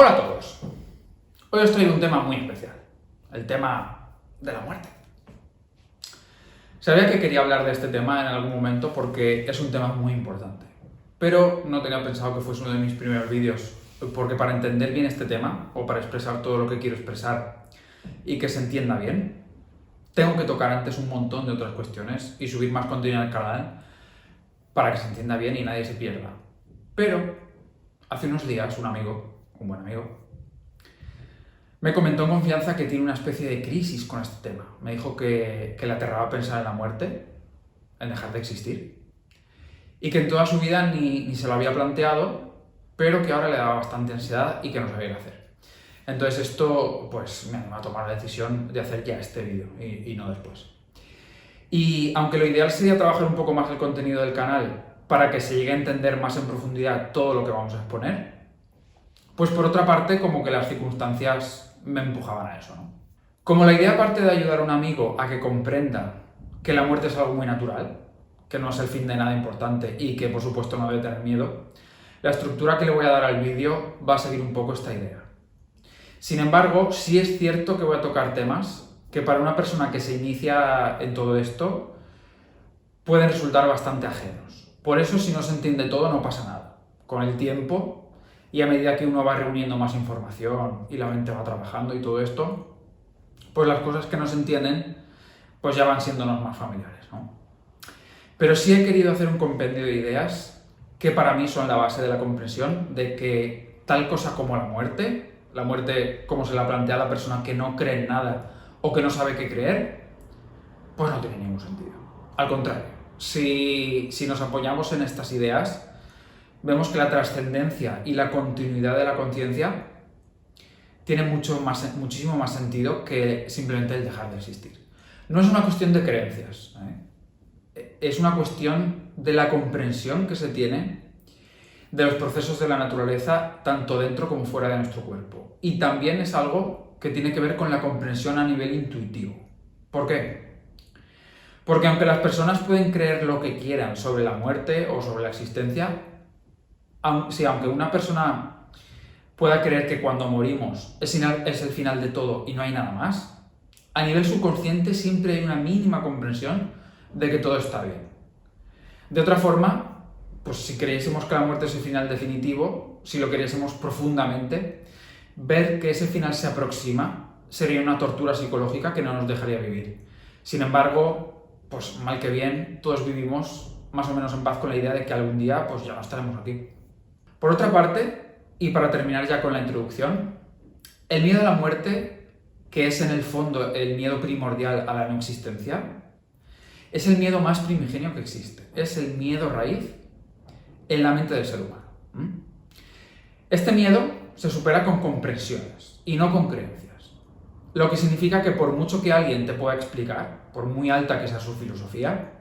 Hola a todos. Hoy os traigo un tema muy especial, el tema de la muerte. Sabía que quería hablar de este tema en algún momento porque es un tema muy importante, pero no tenía pensado que fuese uno de mis primeros vídeos, porque para entender bien este tema, o para expresar todo lo que quiero expresar y que se entienda bien, tengo que tocar antes un montón de otras cuestiones y subir más contenido al canal para que se entienda bien y nadie se pierda. Pero hace unos días un buen amigo, me comentó en confianza que tiene una especie de crisis con este tema. Me dijo que le aterraba pensar en la muerte, en dejar de existir, y que en toda su vida ni se lo había planteado, pero que ahora le daba bastante ansiedad y que no sabía qué hacer. Entonces esto pues me animó a tomar la decisión de hacer ya este vídeo y no después. Y aunque lo ideal sería trabajar un poco más el contenido del canal para que se llegue a entender más en profundidad todo lo que vamos a exponer, pues por otra parte como que las circunstancias me empujaban a eso, ¿no? Como la idea parte de ayudar a un amigo a que comprenda que la muerte es algo muy natural, que no es el fin de nada importante y que por supuesto no debe tener miedo, la estructura que le voy a dar al vídeo va a seguir un poco esta idea. Sin embargo, sí es cierto que voy a tocar temas que para una persona que se inicia en todo esto pueden resultar bastante ajenos. Por eso, si no se entiende todo, no pasa nada. Con el tiempo y a medida que uno va reuniendo más información y la mente va trabajando y todo esto, pues las cosas que no se entienden pues ya van siéndonos más familiares, ¿no? Pero sí he querido hacer un compendio de ideas que para mí son la base de la comprensión de que tal cosa como la muerte como se la plantea la persona que no cree en nada o que no sabe qué creer, pues no tiene ningún sentido. Al contrario, si nos apoyamos en estas ideas, vemos que la trascendencia y la continuidad de la conciencia tiene muchísimo más sentido que simplemente el dejar de existir. No es una cuestión de creencias, es una cuestión de la comprensión que se tiene de los procesos de la naturaleza tanto dentro como fuera de nuestro cuerpo. Y también es algo que tiene que ver con la comprensión a nivel intuitivo. ¿Por qué? Porque aunque las personas pueden creer lo que quieran sobre la muerte o sobre la existencia, aunque una persona pueda creer que cuando morimos es el final de todo y no hay nada más, a nivel subconsciente siempre hay una mínima comprensión de que todo está bien. De otra forma, pues si creyésemos que la muerte es el final definitivo, si lo queriésemos profundamente, ver que ese final se aproxima sería una tortura psicológica que no nos dejaría vivir. Sin embargo, pues mal que bien, todos vivimos más o menos en paz con la idea de que algún día pues ya no estaremos aquí. Por otra parte, y para terminar ya con la introducción, el miedo a la muerte, que es en el fondo el miedo primordial a la no existencia, es el miedo más primigenio que existe. Es el miedo raíz en la mente del ser humano. Este miedo se supera con comprensiones y no con creencias. Lo que significa que por mucho que alguien te pueda explicar, por muy alta que sea su filosofía,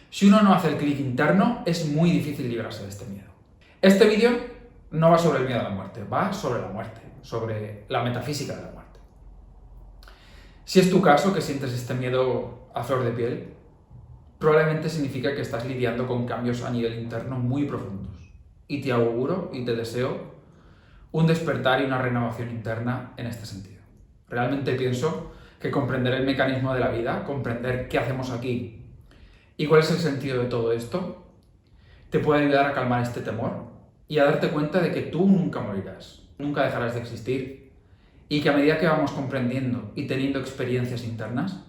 si uno no hace el clic interno, es muy difícil librarse de este miedo. Este vídeo no va sobre el miedo a la muerte, va sobre la muerte, sobre la metafísica de la muerte. Si es tu caso, que sientes este miedo a flor de piel, probablemente significa que estás lidiando con cambios a nivel interno muy profundos. Y te auguro y te deseo un despertar y una renovación interna en este sentido. Realmente pienso que comprender el mecanismo de la vida, comprender qué hacemos aquí y cuál es el sentido de todo esto, te puede ayudar a calmar este temor y a darte cuenta de que tú nunca morirás, nunca dejarás de existir y que a medida que vamos comprendiendo y teniendo experiencias internas,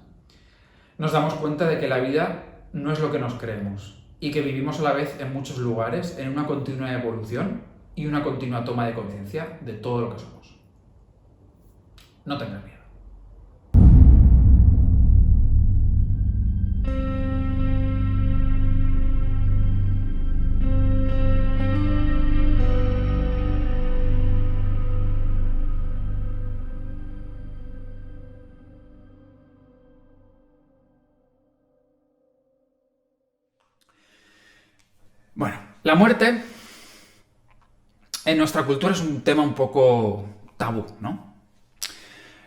nos damos cuenta de que la vida no es lo que nos creemos y que vivimos a la vez en muchos lugares en una continua evolución y una continua toma de conciencia de todo lo que somos. No tengas miedo. Bueno, la muerte en nuestra cultura es un tema un poco tabú, ¿no?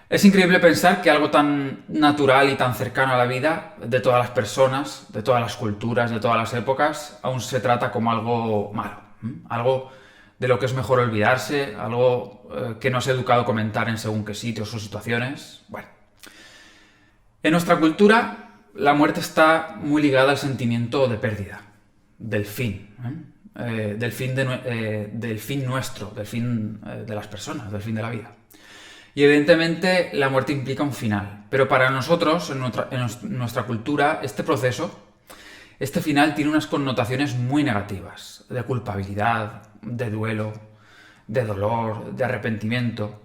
Es increíble pensar que algo tan natural y tan cercano a la vida de todas las personas, de todas las culturas, de todas las épocas, aún se trata como algo malo, algo de lo que es mejor olvidarse, algo que no es educado comentar en según qué sitios o situaciones. Bueno, en nuestra cultura la muerte está muy ligada al sentimiento de pérdida, del fin, del fin nuestro, del fin de las personas, del fin de la vida. Y evidentemente la muerte implica un final, pero para nosotros, en nuestra cultura, este proceso, este final tiene unas connotaciones muy negativas, de culpabilidad, de duelo, de dolor, de arrepentimiento.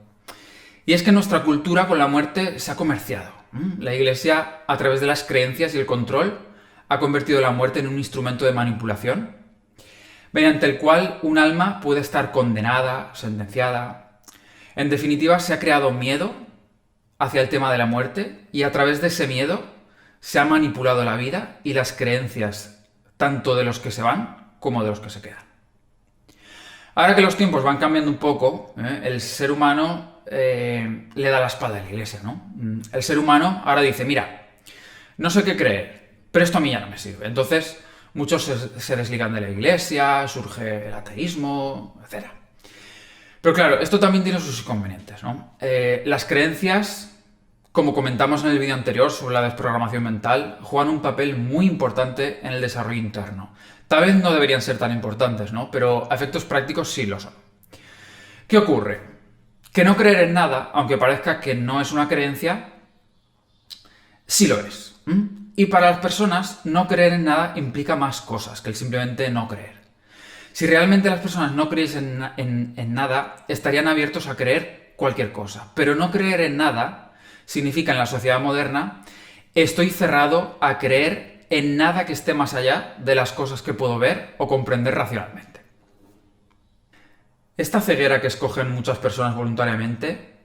Y es que nuestra cultura con la muerte se ha comerciado. La Iglesia, a través de las creencias y el control, ha convertido la muerte en un instrumento de manipulación, mediante el cual un alma puede estar condenada, sentenciada. En definitiva, se ha creado miedo hacia el tema de la muerte y a través de ese miedo se ha manipulado la vida y las creencias tanto de los que se van como de los que se quedan. Ahora que los tiempos van cambiando un poco, el ser humano le da la espalda a la Iglesia, ¿no? El ser humano ahora dice, mira, no sé qué creer, pero esto a mí ya no me sirve. Entonces, muchos se desligan de la Iglesia, surge el ateísmo, etc. Pero claro, esto también tiene sus inconvenientes, ¿no? Las creencias, como comentamos en el vídeo anterior sobre la desprogramación mental, juegan un papel muy importante en el desarrollo interno. Tal vez no deberían ser tan importantes, ¿no? Pero a efectos prácticos sí lo son. ¿Qué ocurre? Que no creer en nada, aunque parezca que no es una creencia, sí lo es. Y para las personas, no creer en nada implica más cosas que el simplemente no creer. Si realmente las personas no creyesen en nada, estarían abiertos a creer cualquier cosa. Pero no creer en nada significa en la sociedad moderna, estoy cerrado a creer en nada que esté más allá de las cosas que puedo ver o comprender racionalmente. Esta ceguera que escogen muchas personas voluntariamente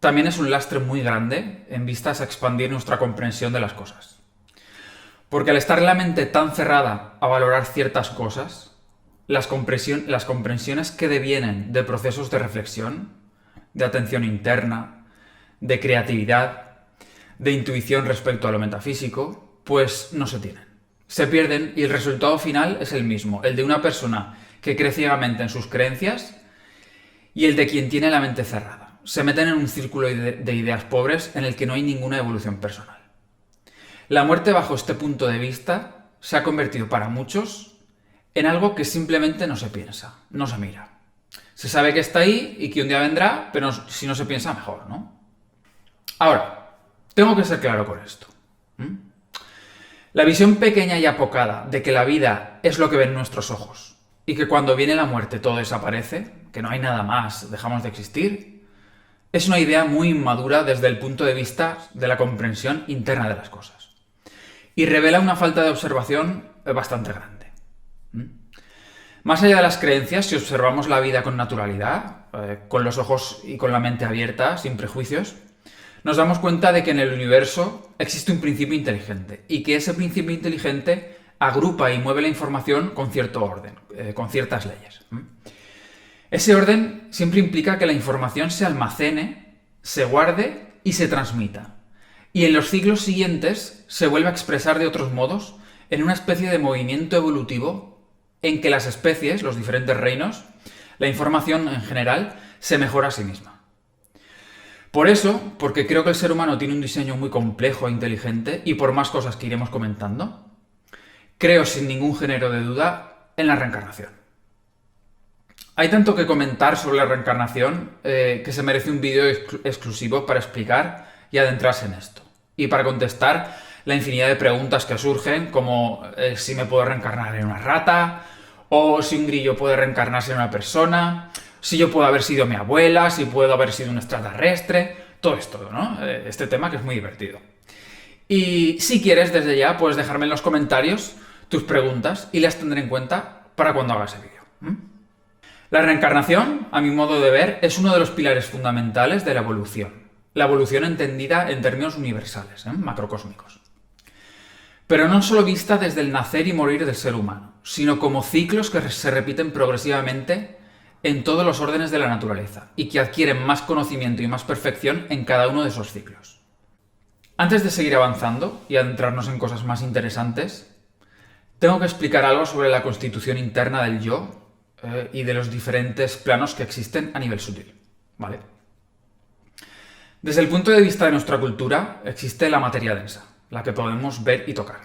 también es un lastre muy grande en vistas a expandir nuestra comprensión de las cosas. Porque al estar la mente tan cerrada a valorar ciertas cosas, las comprensiones que devienen de procesos de reflexión, de atención interna, de creatividad, de intuición respecto a lo metafísico, pues no se tienen. Se pierden y el resultado final es el mismo, el de una persona que cree ciegamente en sus creencias y el de quien tiene la mente cerrada. Se meten en un círculo de ideas pobres en el que no hay ninguna evolución personal. La muerte bajo este punto de vista se ha convertido para muchos en algo que simplemente no se piensa, no se mira. Se sabe que está ahí y que un día vendrá, pero si no se piensa, mejor, ¿no? Ahora, tengo que ser claro con esto. La visión pequeña y apocada de que la vida es lo que ven nuestros ojos y que cuando viene la muerte todo desaparece, que no hay nada más, dejamos de existir, es una idea muy inmadura desde el punto de vista de la comprensión interna de las cosas. Y revela una falta de observación bastante grande. Más allá de las creencias, si observamos la vida con naturalidad, con los ojos y con la mente abierta, sin prejuicios, nos damos cuenta de que en el universo existe un principio inteligente y que ese principio inteligente agrupa y mueve la información con cierto orden, con ciertas leyes. Ese orden siempre implica que la información se almacene, se guarde y se transmita. Y en los siglos siguientes se vuelve a expresar de otros modos en una especie de movimiento evolutivo en que las especies, los diferentes reinos, la información en general, se mejora a sí misma. Por eso, porque creo que el ser humano tiene un diseño muy complejo e inteligente, y por más cosas que iremos comentando, creo sin ningún género de duda en la reencarnación. Hay tanto que comentar sobre la reencarnación que se merece un vídeo exclusivo para explicar y adentrarse en esto. Y para contestar la infinidad de preguntas que surgen, como si me puedo reencarnar en una rata, o si un grillo puede reencarnarse en una persona, si yo puedo haber sido mi abuela, si puedo haber sido un extraterrestre, todo esto, ¿no? Este tema que es muy divertido. Y si quieres, desde ya, puedes dejarme en los comentarios tus preguntas y las tendré en cuenta para cuando haga ese vídeo. La reencarnación, a mi modo de ver, es uno de los pilares fundamentales de la evolución. La evolución entendida en términos universales, macrocósmicos. Pero no solo vista desde el nacer y morir del ser humano, sino como ciclos que se repiten progresivamente en todos los órdenes de la naturaleza y que adquieren más conocimiento y más perfección en cada uno de esos ciclos. Antes de seguir avanzando y adentrarnos en cosas más interesantes, tengo que explicar algo sobre la constitución interna del yo, y de los diferentes planos que existen a nivel sutil, ¿vale? Desde el punto de vista de nuestra cultura, existe la materia densa, la que podemos ver y tocar,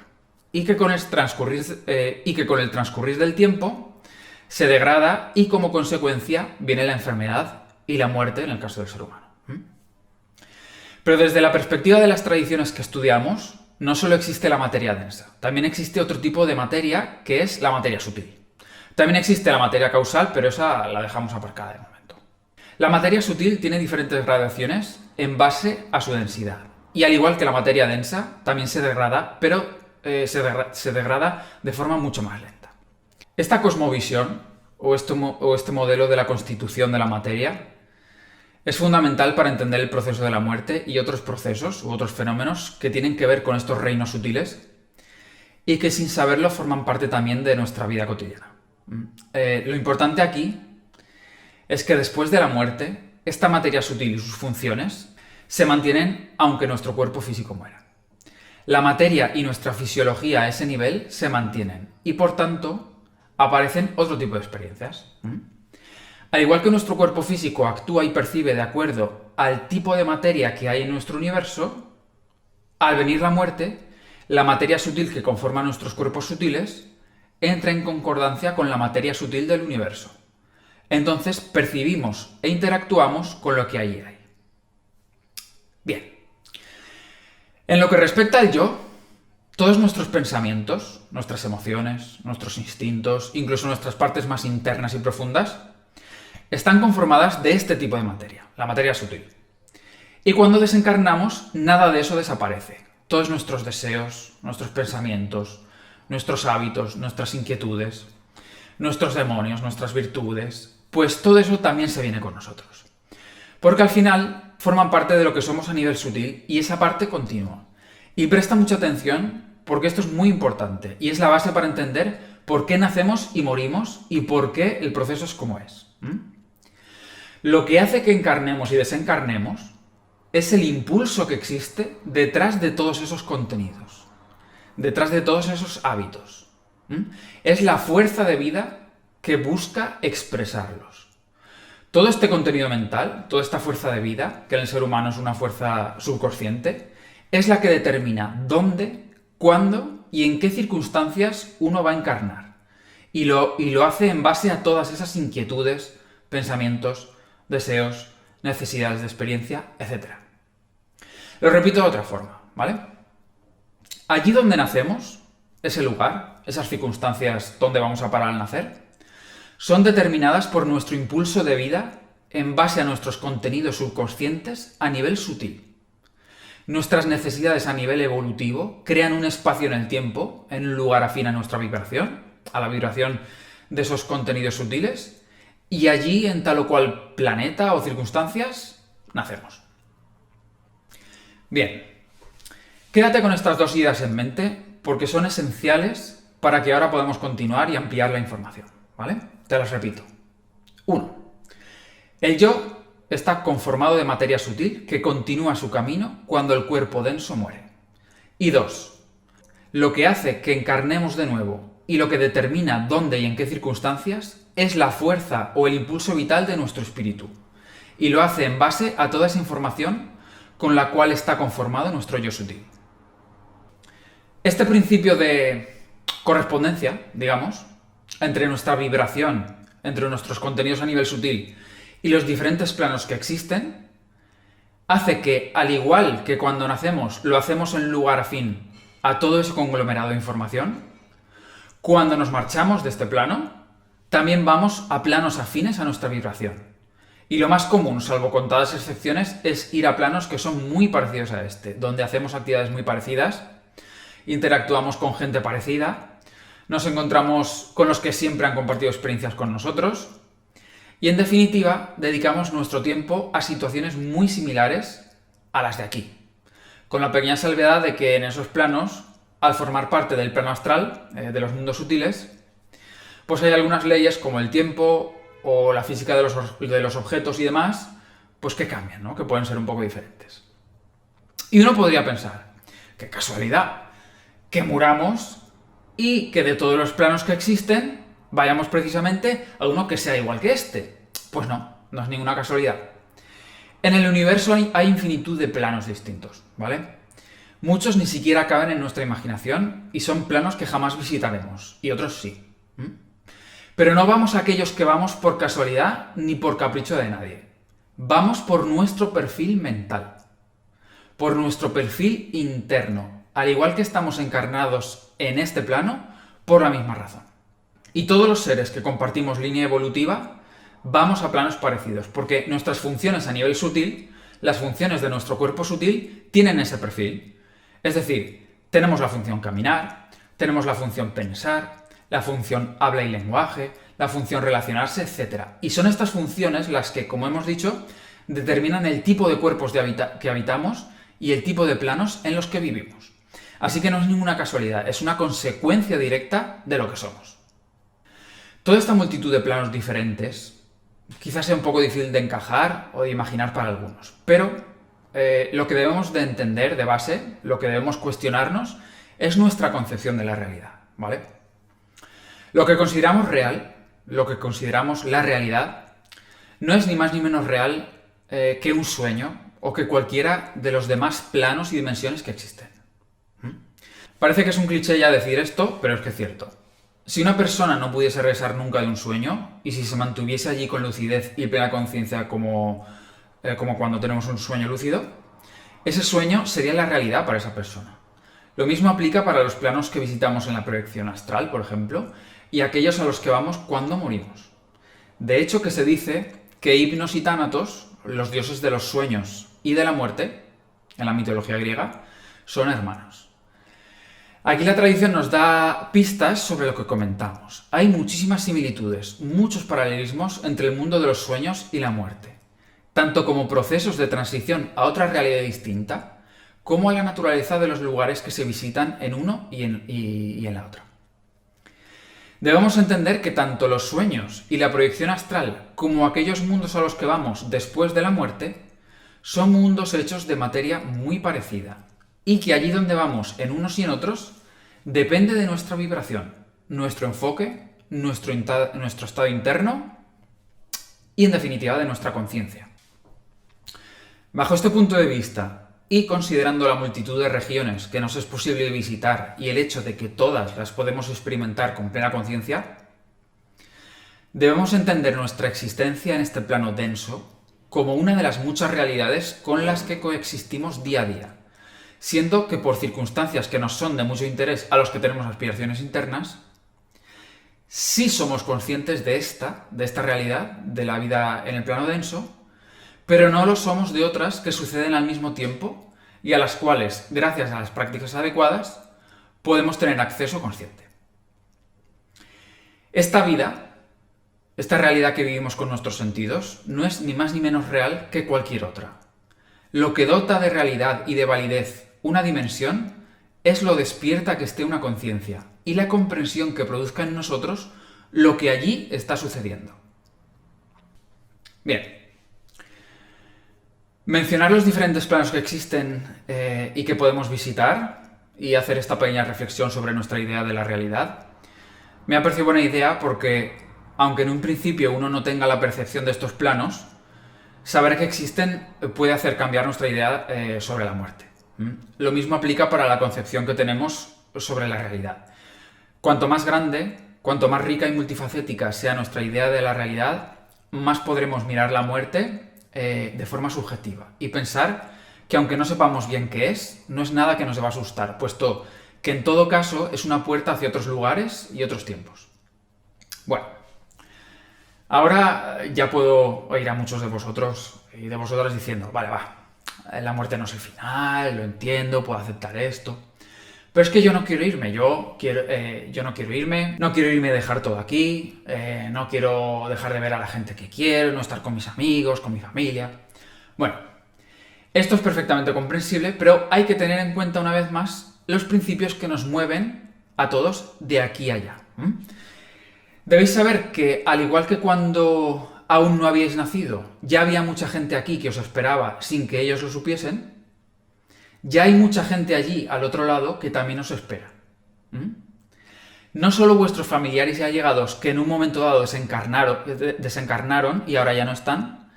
y que con el transcurrir del tiempo se degrada y como consecuencia viene la enfermedad y la muerte en el caso del ser humano. Pero desde la perspectiva de las tradiciones que estudiamos, no solo existe la materia densa, también existe otro tipo de materia que es la materia sutil. También existe la materia causal, pero esa la dejamos aparcada de momento. La materia sutil tiene diferentes gradaciones en base a su densidad. Y al igual que la materia densa, también se degrada, pero se degrada de forma mucho más lenta. Esta cosmovisión, o este modelo de la constitución de la materia, es fundamental para entender el proceso de la muerte y otros procesos u otros fenómenos que tienen que ver con estos reinos sutiles y que sin saberlo forman parte también de nuestra vida cotidiana. Lo importante aquí es que después de la muerte, esta materia sutil y sus funciones se mantienen aunque nuestro cuerpo físico muera. La materia y nuestra fisiología a ese nivel se mantienen y por tanto aparecen otro tipo de experiencias. Al igual que nuestro cuerpo físico actúa y percibe de acuerdo al tipo de materia que hay en nuestro universo, al venir la muerte, la materia sutil que conforma nuestros cuerpos sutiles entra en concordancia con la materia sutil del universo. Entonces percibimos e interactuamos con lo que allí hay. Bien. En lo que respecta al yo, todos nuestros pensamientos, nuestras emociones, nuestros instintos, incluso nuestras partes más internas y profundas, están conformadas de este tipo de materia, la materia sutil. Y cuando desencarnamos, nada de eso desaparece. Todos nuestros deseos, nuestros pensamientos, nuestros hábitos, nuestras inquietudes, nuestros demonios, nuestras virtudes, pues todo eso también se viene con nosotros. Porque al final forman parte de lo que somos a nivel sutil y esa parte continúa. Y presta mucha atención porque esto es muy importante y es la base para entender por qué nacemos y morimos y por qué el proceso es como es. Lo que hace que encarnemos y desencarnemos es el impulso que existe detrás de todos esos contenidos, detrás de todos esos hábitos. Es la fuerza de vida que busca expresarlos. Todo este contenido mental, toda esta fuerza de vida, que en el ser humano es una fuerza subconsciente, es la que determina dónde, cuándo y en qué circunstancias uno va a encarnar. Y lo hace en base a todas esas inquietudes, pensamientos, deseos, necesidades de experiencia, etc. Lo repito de otra forma, ¿vale? Allí donde nacemos, ese lugar, esas circunstancias donde vamos a parar al nacer, son determinadas por nuestro impulso de vida en base a nuestros contenidos subconscientes a nivel sutil. Nuestras necesidades a nivel evolutivo crean un espacio en el tiempo, en un lugar afín a nuestra vibración, a la vibración de esos contenidos sutiles, y allí, en tal o cual planeta o circunstancias, nacemos. Bien, quédate con estas dos ideas en mente porque son esenciales para que ahora podamos continuar y ampliar la información, ¿vale? Te las repito. 1. El yo está conformado de materia sutil que continúa su camino cuando el cuerpo denso muere. Y 2. Lo que hace que encarnemos de nuevo y lo que determina dónde y en qué circunstancias es la fuerza o el impulso vital de nuestro espíritu. Y lo hace en base a toda esa información con la cual está conformado nuestro yo sutil. Este principio de correspondencia, digamos, entre nuestra vibración, entre nuestros contenidos a nivel sutil y los diferentes planos que existen, hace que, al igual que cuando nacemos lo hacemos en lugar afín a todo ese conglomerado de información, cuando nos marchamos de este plano, también vamos a planos afines a nuestra vibración. Y lo más común, salvo contadas excepciones, es ir a planos que son muy parecidos a este, donde hacemos actividades muy parecidas, interactuamos con gente parecida, nos encontramos con los que siempre han compartido experiencias con nosotros y, en definitiva, dedicamos nuestro tiempo a situaciones muy similares a las de aquí, con la pequeña salvedad de que en esos planos, al formar parte del plano astral, de los mundos sutiles, pues hay algunas leyes como el tiempo o la física de los objetos y demás, pues que cambian, ¿no? Que pueden ser un poco diferentes. Y uno podría pensar, qué casualidad, que muramos y que de todos los planos que existen, vayamos precisamente a uno que sea igual que este. Pues no, no es ninguna casualidad. En el universo hay infinitud de planos distintos, ¿vale? Muchos ni siquiera caben en nuestra imaginación y son planos que jamás visitaremos, y otros sí. Pero no vamos a aquellos que vamos por casualidad ni por capricho de nadie. Vamos por nuestro perfil mental, por nuestro perfil interno, al igual que estamos encarnados en este plano por la misma razón. Y todos los seres que compartimos línea evolutiva vamos a planos parecidos, porque nuestras funciones a nivel sutil, las funciones de nuestro cuerpo sutil, tienen ese perfil. Es decir, tenemos la función caminar, tenemos la función pensar, la función habla y lenguaje, la función relacionarse, etc. Y son estas funciones las que, como hemos dicho, determinan el tipo de cuerpos que habitamos y el tipo de planos en los que vivimos. Así que no es ninguna casualidad, es una consecuencia directa de lo que somos. Toda esta multitud de planos diferentes quizás sea un poco difícil de encajar o de imaginar para algunos, pero lo que debemos de entender de base, lo que debemos cuestionarnos, es nuestra concepción de la realidad, ¿vale? Lo que consideramos real, lo que consideramos la realidad, no es ni más ni menos real que un sueño o que cualquiera de los demás planos y dimensiones que existen. Parece que es un cliché ya decir esto, pero es que es cierto. Si una persona no pudiese regresar nunca de un sueño, y si se mantuviese allí con lucidez y plena conciencia como cuando tenemos un sueño lúcido, ese sueño sería la realidad para esa persona. Lo mismo aplica para los planos que visitamos en la proyección astral, por ejemplo, y aquellos a los que vamos cuando morimos. De hecho, que se dice que Hipnos y Tánatos, los dioses de los sueños y de la muerte, en la mitología griega, son hermanos. Aquí la tradición nos da pistas sobre lo que comentamos. Hay muchísimas similitudes, muchos paralelismos entre el mundo de los sueños y la muerte, tanto como procesos de transición a otra realidad distinta, como a la naturaleza de los lugares que se visitan en uno y en la otra. Debemos entender que tanto los sueños y la proyección astral, como aquellos mundos a los que vamos después de la muerte, son mundos hechos de materia muy parecida, y que allí donde vamos en unos y en otros, depende de nuestra vibración, nuestro enfoque, nuestro estado interno y, en definitiva, de nuestra conciencia. Bajo este punto de vista, y considerando la multitud de regiones que nos es posible visitar y el hecho de que todas las podemos experimentar con plena conciencia, debemos entender nuestra existencia en este plano denso como una de las muchas realidades con las que coexistimos día a día, siendo que por circunstancias que nos son de mucho interés a los que tenemos aspiraciones internas, sí somos conscientes de esta realidad, de la vida en el plano denso, pero no lo somos de otras que suceden al mismo tiempo y a las cuales, gracias a las prácticas adecuadas, podemos tener acceso consciente. Esta vida, esta realidad que vivimos con nuestros sentidos, no es ni más ni menos real que cualquier otra. Lo que dota de realidad y de validez una dimensión es lo despierta que esté una conciencia y la comprensión que produzca en nosotros lo que allí está sucediendo. Bien. Mencionar los diferentes planos que existen y que podemos visitar y hacer esta pequeña reflexión sobre nuestra idea de la realidad me ha parecido buena idea porque, aunque en un principio uno no tenga la percepción de estos planos, saber que existen puede hacer cambiar nuestra idea sobre la muerte. Lo mismo aplica para la concepción que tenemos sobre la realidad. Cuanto más grande, cuanto más rica y multifacética sea nuestra idea de la realidad, más podremos mirar la muerte de forma subjetiva y pensar que aunque no sepamos bien qué es, no es nada que nos deba asustar, puesto que en todo caso es una puerta hacia otros lugares y otros tiempos. Bueno, ahora ya puedo oír a muchos de vosotros y de vosotras diciendo, vale, la muerte no es el final, lo entiendo, puedo aceptar esto. Pero es que yo no quiero irme, no quiero irme y dejar todo aquí, no quiero dejar de ver a la gente que quiero, no estar con mis amigos, con mi familia. Bueno, esto es perfectamente comprensible, pero hay que tener en cuenta una vez más los principios que nos mueven a todos de aquí a allá. Debéis saber que, al igual que cuando aún no habíais nacido, ya había mucha gente aquí que os esperaba sin que ellos lo supiesen, ya hay mucha gente allí, al otro lado, que también os espera. No solo vuestros familiares y allegados que en un momento dado desencarnaron y ahora ya no están,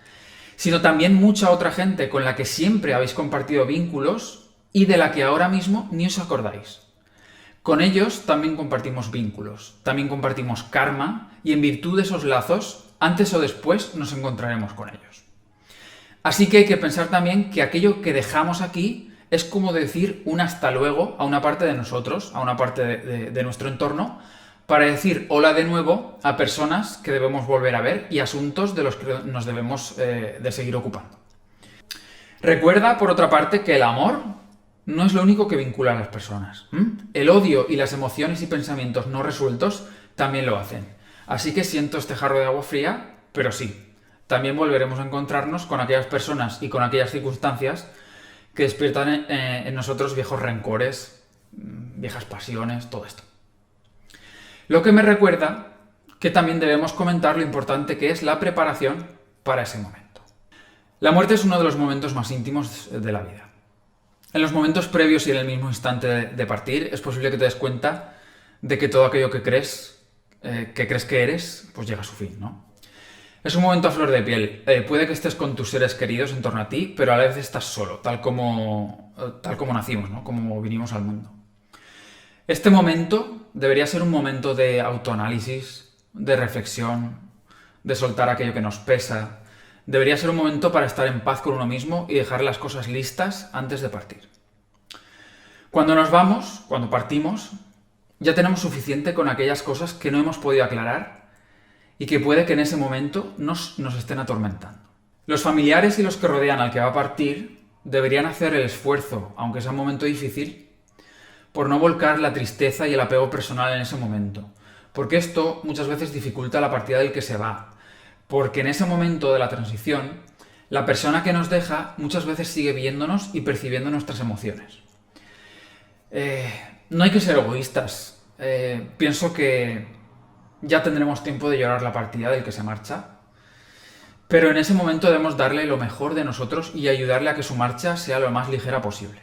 sino también mucha otra gente con la que siempre habéis compartido vínculos y de la que ahora mismo ni os acordáis. Con ellos también compartimos vínculos, también compartimos karma y en virtud de esos lazos, antes o después nos encontraremos con ellos. Así que hay que pensar también que aquello que dejamos aquí es como decir un hasta luego a una parte de nosotros, a una parte de nuestro entorno, para decir hola de nuevo a personas que debemos volver a ver y asuntos de los que nos debemos de seguir ocupando. Recuerda, por otra parte, que el amor no es lo único que vincula a las personas. El odio y las emociones y pensamientos no resueltos también lo hacen. Así que siento este jarro de agua fría, pero sí, también volveremos a encontrarnos con aquellas personas y con aquellas circunstancias que despiertan en nosotros viejos rencores, viejas pasiones, todo esto. Lo que me recuerda que también debemos comentar lo importante que es la preparación para ese momento. La muerte es uno de los momentos más íntimos de la vida. En los momentos previos y en el mismo instante de partir, es posible que te des cuenta de que todo aquello que crees que eres, pues llega a su fin, ¿no? Es un momento a flor de piel. Puede que estés con tus seres queridos en torno a ti, pero a la vez estás solo, tal como nacimos, ¿no? Como vinimos al mundo. Este momento debería ser un momento de autoanálisis, de reflexión, de soltar aquello que nos pesa. Debería ser un momento para estar en paz con uno mismo y dejar las cosas listas antes de partir. Cuando nos vamos, cuando partimos, ya tenemos suficiente con aquellas cosas que no hemos podido aclarar y que puede que en ese momento nos estén atormentando. Los familiares y los que rodean al que va a partir deberían hacer el esfuerzo, aunque sea un momento difícil, por no volcar la tristeza y el apego personal en ese momento, porque esto muchas veces dificulta la partida del que se va, porque en ese momento de la transición, la persona que nos deja muchas veces sigue viéndonos y percibiendo nuestras emociones. No hay que ser egoístas. Pienso que ya tendremos tiempo de llorar la partida del que se marcha, pero en ese momento debemos darle lo mejor de nosotros y ayudarle a que su marcha sea lo más ligera posible.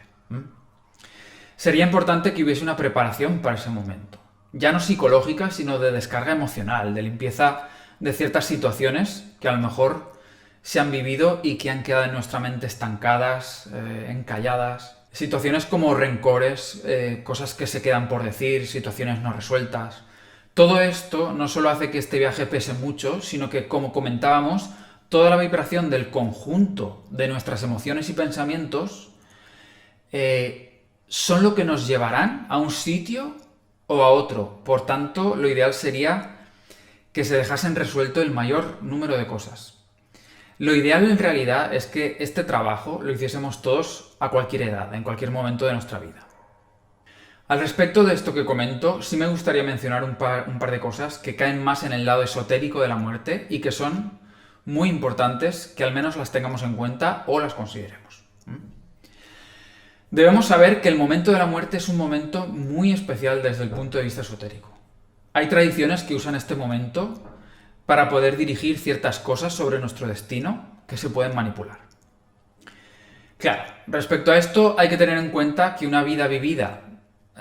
Sería importante que hubiese una preparación para ese momento, ya no psicológica, sino de descarga emocional, de limpieza de ciertas situaciones que a lo mejor se han vivido y que han quedado en nuestra mente estancadas, encalladas. Situaciones como rencores, cosas que se quedan por decir, situaciones no resueltas. Todo esto no solo hace que este viaje pese mucho, sino que, como comentábamos, toda la vibración del conjunto de nuestras emociones y pensamientos son lo que nos llevarán a un sitio o a otro. Por tanto, lo ideal sería que se dejasen resuelto el mayor número de cosas. Lo ideal en realidad es que este trabajo lo hiciésemos todos a cualquier edad, en cualquier momento de nuestra vida. Al respecto de esto que comento, sí me gustaría mencionar un par de cosas que caen más en el lado esotérico de la muerte y que son muy importantes que al menos las tengamos en cuenta o las consideremos. Debemos saber que el momento de la muerte es un momento muy especial desde el punto de vista esotérico. Hay tradiciones que usan este momento para poder dirigir ciertas cosas sobre nuestro destino que se pueden manipular. Claro, respecto a esto hay que tener en cuenta que una vida vivida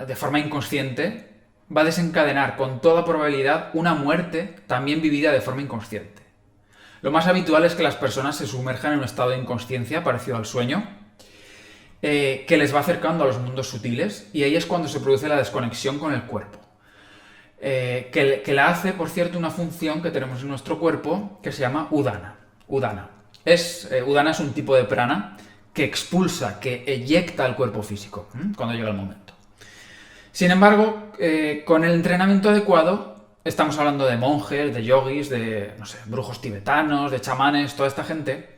de forma inconsciente va a desencadenar con toda probabilidad una muerte también vivida de forma inconsciente. Lo más habitual es que las personas se sumerjan en un estado de inconsciencia parecido al sueño, que les va acercando a los mundos sutiles, y ahí es cuando se produce la desconexión con el cuerpo. Que la hace, por cierto, una función que tenemos en nuestro cuerpo que se llama Udana. Udana es un tipo de prana que expulsa, que eyecta el cuerpo físico cuando llega el momento. Sin embargo, con el entrenamiento adecuado, estamos hablando de monjes, de yogis, de brujos tibetanos, de chamanes, toda esta gente.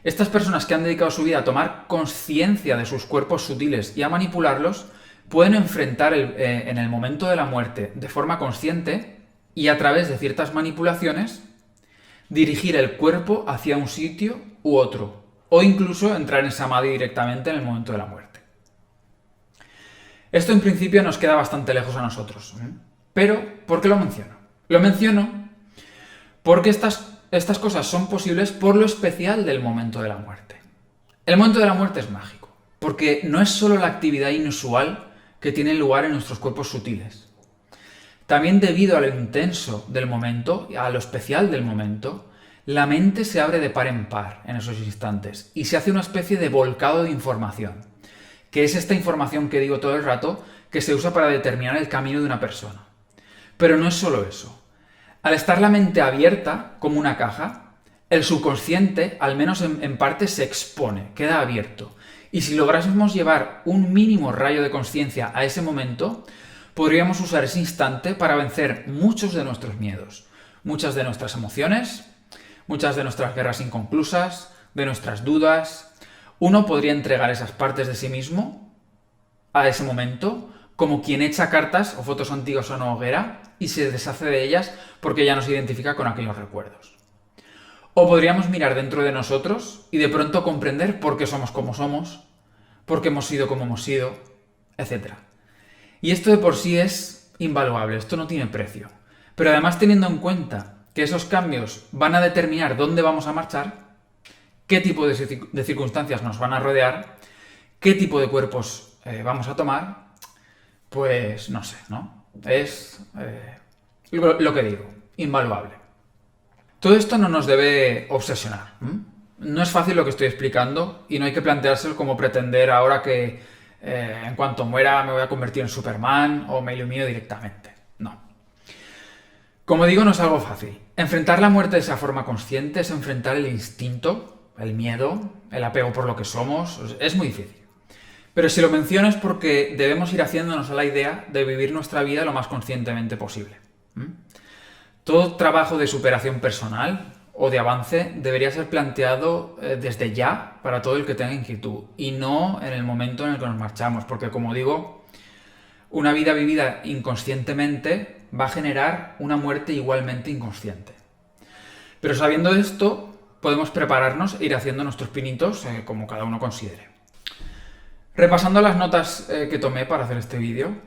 Estas personas que han dedicado su vida a tomar conciencia de sus cuerpos sutiles y a manipularlos, pueden enfrentar en el momento de la muerte de forma consciente y a través de ciertas manipulaciones dirigir el cuerpo hacia un sitio u otro, o incluso entrar en samadhi directamente en el momento de la muerte. Esto en principio nos queda bastante lejos a nosotros. Pero, ¿por qué lo menciono? Lo menciono porque estas cosas son posibles por lo especial del momento de la muerte. El momento de la muerte es mágico, porque no es solo la actividad inusual que tiene lugar en nuestros cuerpos sutiles. también debido a lo intenso del momento, a lo especial del momento, la mente se abre de par en par en esos instantes y se hace una especie de volcado de información, que es esta información que digo todo el rato, que se usa para determinar el camino de una persona. Pero no es solo eso. Al estar la mente abierta, como una caja, el subconsciente, al menos en parte, se expone, queda abierto. Y si lográsemos llevar un mínimo rayo de conciencia a ese momento, podríamos usar ese instante para vencer muchos de nuestros miedos, muchas de nuestras emociones, muchas de nuestras guerras inconclusas, de nuestras dudas. Uno podría entregar esas partes de sí mismo a ese momento, como quien echa cartas o fotos antiguas a una hoguera y se deshace de ellas porque ya no se identifica con aquellos recuerdos. O podríamos mirar dentro de nosotros y de pronto comprender por qué somos como somos, por qué hemos sido como hemos sido, etc. Y esto de por sí es invaluable, esto no tiene precio. Pero además, teniendo en cuenta que esos cambios van a determinar dónde vamos a marchar, qué tipo de circunstancias nos van a rodear, qué tipo de cuerpos vamos a tomar, pues no sé, ¿no? Es lo que digo, invaluable. Todo esto no nos debe obsesionar. No es fácil lo que estoy explicando y no hay que planteárselo como pretender ahora que en cuanto muera me voy a convertir en Superman o me ilumino directamente. No. Como digo, no es algo fácil. Enfrentar la muerte de esa forma consciente es enfrentar el instinto, el miedo, el apego por lo que somos. Es muy difícil. Pero si lo menciono es porque debemos ir haciéndonos a la idea de vivir nuestra vida lo más conscientemente posible. Todo trabajo de superación personal o de avance debería ser planteado desde ya para todo el que tenga inquietud y no en el momento en el que nos marchamos, porque como digo, una vida vivida inconscientemente va a generar una muerte igualmente inconsciente. Pero sabiendo esto, podemos prepararnos e ir haciendo nuestros pinitos como cada uno considere. Repasando las notas que tomé para hacer este vídeo,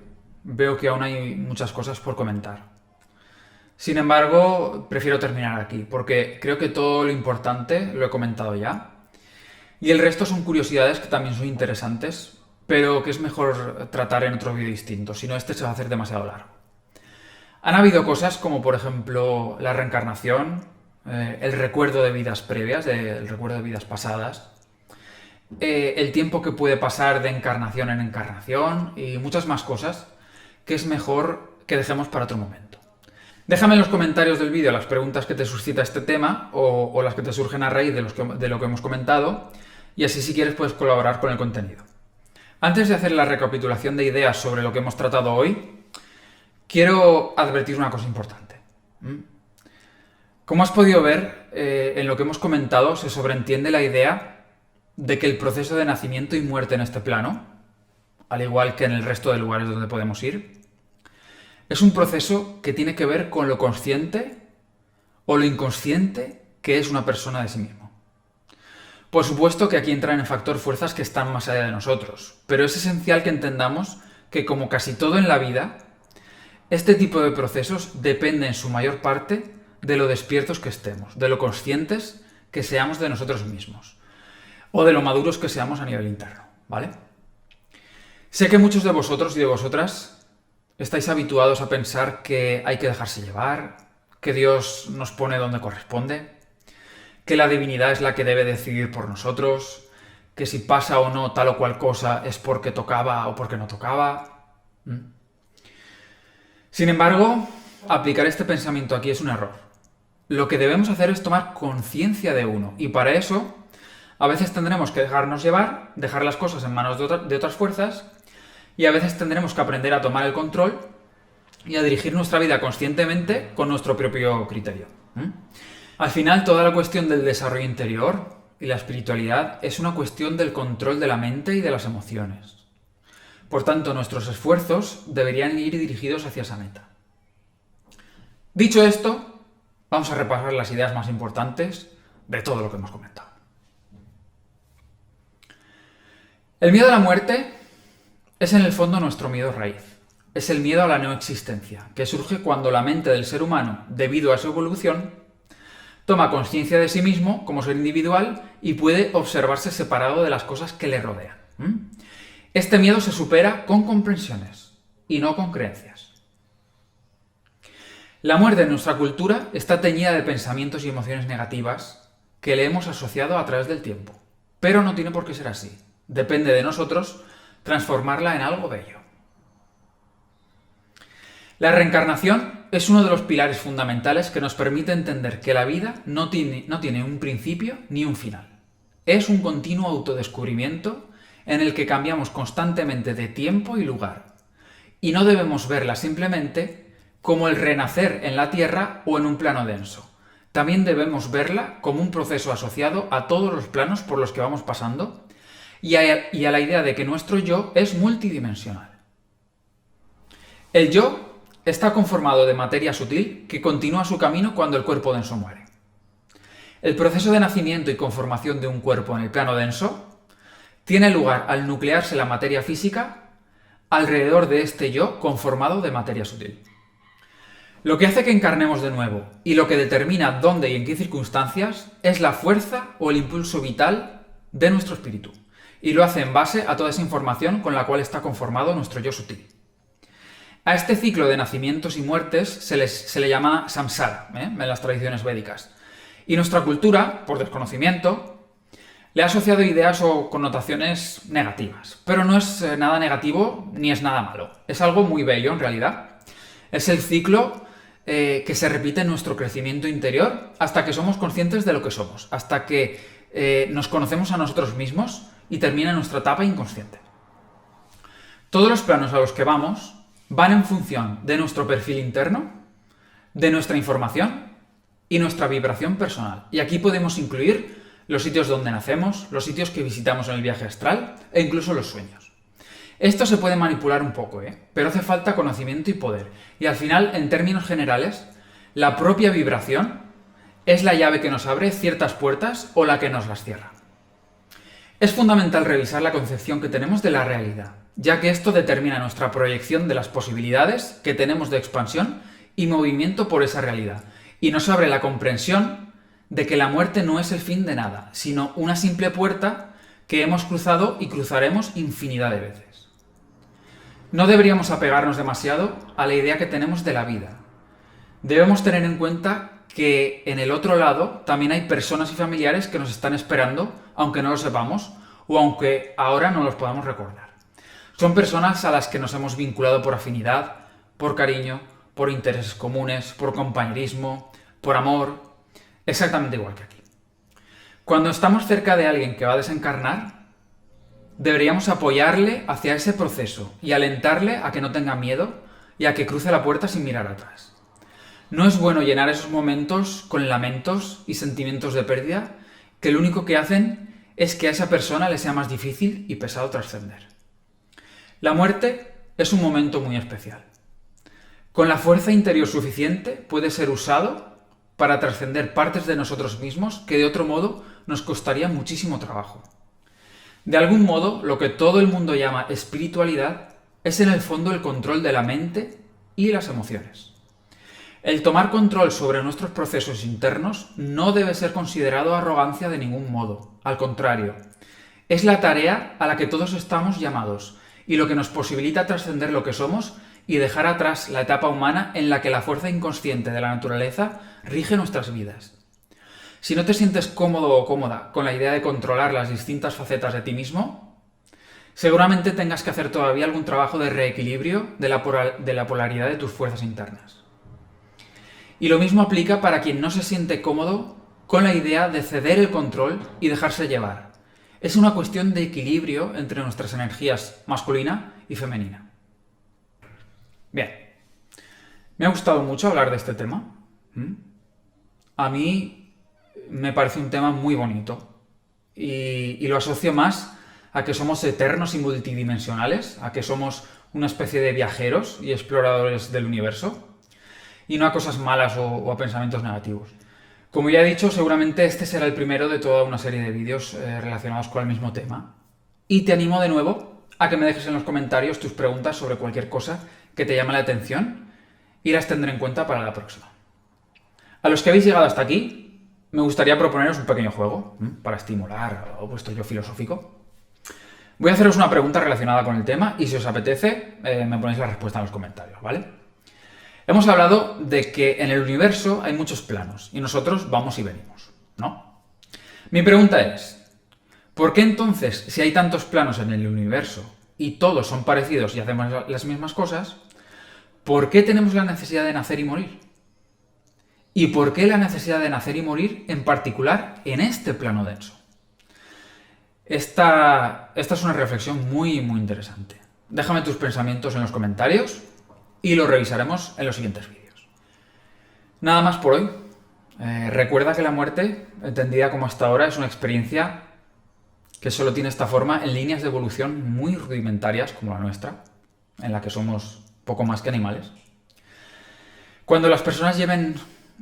veo que aún hay muchas cosas por comentar. Sin embargo, prefiero terminar aquí, porque creo que todo lo importante lo he comentado ya. Y el resto son curiosidades que también son interesantes, pero que es mejor tratar en otro vídeo distinto, si no este se va a hacer demasiado largo. Han habido cosas como, por ejemplo, la reencarnación, el recuerdo de vidas previas, el recuerdo de vidas pasadas, el tiempo que puede pasar de encarnación en encarnación y muchas más cosas que es mejor que dejemos para otro momento. Déjame en los comentarios del vídeo las preguntas que te suscita este tema o las que te surgen a raíz de lo que hemos comentado y así si quieres puedes colaborar con el contenido. Antes de hacer la recapitulación de ideas sobre lo que hemos tratado hoy, quiero advertir una cosa importante. Como has podido ver, en lo que hemos comentado se sobreentiende la idea de que el proceso de nacimiento y muerte en este plano, al igual que en el resto de lugares donde podemos ir, es un proceso que tiene que ver con lo consciente o lo inconsciente que es una persona de sí mismo. Por supuesto que aquí entran en factor fuerzas que están más allá de nosotros, pero es esencial que entendamos que, como casi todo en la vida, este tipo de procesos depende en su mayor parte de lo despiertos que estemos, de lo conscientes que seamos de nosotros mismos, o de lo maduros que seamos a nivel interno, ¿vale? Sé que muchos de vosotros y de vosotras estáis habituados a pensar que hay que dejarse llevar, que Dios nos pone donde corresponde, que la divinidad es la que debe decidir por nosotros, que si pasa o no tal o cual cosa es porque tocaba o porque no tocaba. Sin embargo, aplicar este pensamiento aquí es un error. Lo que debemos hacer es tomar conciencia de uno, y para eso a veces tendremos que dejarnos llevar, dejar las cosas en manos de otras fuerzas, y a veces tendremos que aprender a tomar el control y a dirigir nuestra vida conscientemente con nuestro propio criterio. Al final, toda la cuestión del desarrollo interior y la espiritualidad es una cuestión del control de la mente y de las emociones. Por tanto, nuestros esfuerzos deberían ir dirigidos hacia esa meta. Dicho esto, vamos a repasar las ideas más importantes de todo lo que hemos comentado. El miedo a la muerte es en el fondo nuestro miedo raíz. Es el miedo a la no existencia, que surge cuando la mente del ser humano, debido a su evolución, toma conciencia de sí mismo como ser individual y puede observarse separado de las cosas que le rodean. Este miedo se supera con comprensiones y no con creencias. La muerte en nuestra cultura está teñida de pensamientos y emociones negativas que le hemos asociado a través del tiempo. Pero no tiene por qué ser así. Depende de nosotros transformarla en algo bello. La reencarnación es uno de los pilares fundamentales que nos permite entender que la vida no tiene un principio ni un final. Es un continuo autodescubrimiento en el que cambiamos constantemente de tiempo y lugar. Y no debemos verla simplemente como el renacer en la Tierra o en un plano denso. También debemos verla como un proceso asociado a todos los planos por los que vamos pasando y a la idea de que nuestro yo es multidimensional. El yo está conformado de materia sutil que continúa su camino cuando el cuerpo denso muere. El proceso de nacimiento y conformación de un cuerpo en el plano denso tiene lugar al nuclearse la materia física alrededor de este yo conformado de materia sutil. Lo que hace que encarnemos de nuevo y lo que determina dónde y en qué circunstancias es la fuerza o el impulso vital de nuestro espíritu, y lo hace en base a toda esa información con la cual está conformado nuestro yo sutil. A este ciclo de nacimientos y muertes se le llama samsara, en las tradiciones védicas. Y nuestra cultura, por desconocimiento, le ha asociado ideas o connotaciones negativas. Pero no es nada negativo ni es nada malo. Es algo muy bello en realidad. Es el ciclo que se repite en nuestro crecimiento interior hasta que somos conscientes de lo que somos, hasta que nos conocemos a nosotros mismos y termina nuestra etapa inconsciente. Todos los planos a los que vamos van en función de nuestro perfil interno, de nuestra información y nuestra vibración personal. Y aquí podemos incluir los sitios donde nacemos, los sitios que visitamos en el viaje astral e incluso los sueños. Esto se puede manipular un poco, pero hace falta conocimiento y poder. Y al final, en términos generales, la propia vibración es la llave que nos abre ciertas puertas o la que nos las cierra. Es fundamental revisar la concepción que tenemos de la realidad, ya que esto determina nuestra proyección de las posibilidades que tenemos de expansión y movimiento por esa realidad, y nos abre la comprensión de que la muerte no es el fin de nada, sino una simple puerta que hemos cruzado y cruzaremos infinidad de veces. No deberíamos apegarnos demasiado a la idea que tenemos de la vida. Debemos tener en cuenta que en el otro lado también hay personas y familiares que nos están esperando, aunque no lo sepamos, o aunque ahora no los podamos recordar. Son personas a las que nos hemos vinculado por afinidad, por cariño, por intereses comunes, por compañerismo, por amor, exactamente igual que aquí. Cuando estamos cerca de alguien que va a desencarnar, deberíamos apoyarle hacia ese proceso y alentarle a que no tenga miedo y a que cruce la puerta sin mirar atrás. No es bueno llenar esos momentos con lamentos y sentimientos de pérdida que lo único que hacen es que a esa persona le sea más difícil y pesado trascender. La muerte es un momento muy especial. Con la fuerza interior suficiente puede ser usado para trascender partes de nosotros mismos que de otro modo nos costaría muchísimo trabajo. De algún modo, lo que todo el mundo llama espiritualidad es en el fondo el control de la mente y las emociones. El tomar control sobre nuestros procesos internos no debe ser considerado arrogancia de ningún modo. Al contrario, es la tarea a la que todos estamos llamados y lo que nos posibilita trascender lo que somos y dejar atrás la etapa humana en la que la fuerza inconsciente de la naturaleza rige nuestras vidas. Si no te sientes cómodo o cómoda con la idea de controlar las distintas facetas de ti mismo, seguramente tengas que hacer todavía algún trabajo de reequilibrio de la polaridad de tus fuerzas internas. Y lo mismo aplica para quien no se siente cómodo con la idea de ceder el control y dejarse llevar. Es una cuestión de equilibrio entre nuestras energías masculina y femenina. Bien, me ha gustado mucho hablar de este tema. A mí me parece un tema muy bonito y lo asocio más a que somos eternos y multidimensionales, a que somos una especie de viajeros y exploradores del universo y no a cosas malas o a pensamientos negativos. Como ya he dicho, seguramente este será el primero de toda una serie de vídeos relacionados con el mismo tema. Y te animo de nuevo a que me dejes en los comentarios tus preguntas sobre cualquier cosa que te llame la atención y las tendré en cuenta para la próxima. A los que habéis llegado hasta aquí, me gustaría proponeros un pequeño juego para estimular a vuestro yo filosófico. Voy a haceros una pregunta relacionada con el tema y si os apetece, me ponéis la respuesta en los comentarios, ¿vale? Hemos hablado de que en el universo hay muchos planos y nosotros vamos y venimos, ¿no? Mi pregunta es, ¿por qué entonces, si hay tantos planos en el universo y todos son parecidos y hacemos las mismas cosas, ¿por qué tenemos la necesidad de nacer y morir? ¿Y por qué la necesidad de nacer y morir en particular en este plano denso? Esta es una reflexión muy interesante. Déjame tus pensamientos en los comentarios y lo revisaremos en los siguientes vídeos. Nada más por hoy. Recuerda que la muerte, entendida como hasta ahora, es una experiencia que solo tiene esta forma en líneas de evolución muy rudimentarias como la nuestra, en la que somos poco más que animales. Cuando las personas lleven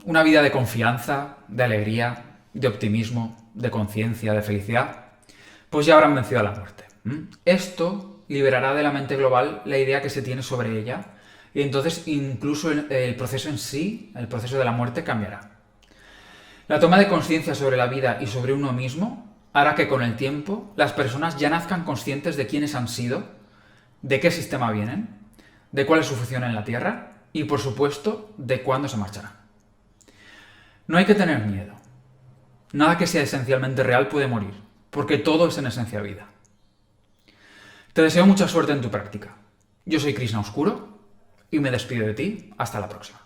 una vida de confianza, de alegría, de optimismo, de conciencia, de felicidad, pues ya habrán vencido a la muerte. Esto liberará de la mente global la idea que se tiene sobre ella y entonces incluso el proceso en sí, el proceso de la muerte, cambiará. La toma de conciencia sobre la vida y sobre uno mismo hará que con el tiempo las personas ya nazcan conscientes de quiénes han sido, de qué sistema vienen, de cuál es su función en la Tierra y, por supuesto, de cuándo se marcharán. No hay que tener miedo. Nada que sea esencialmente real puede morir, porque todo es en esencia vida. Te deseo mucha suerte en tu práctica. Yo soy Krishna Oscuro y me despido de ti hasta la próxima.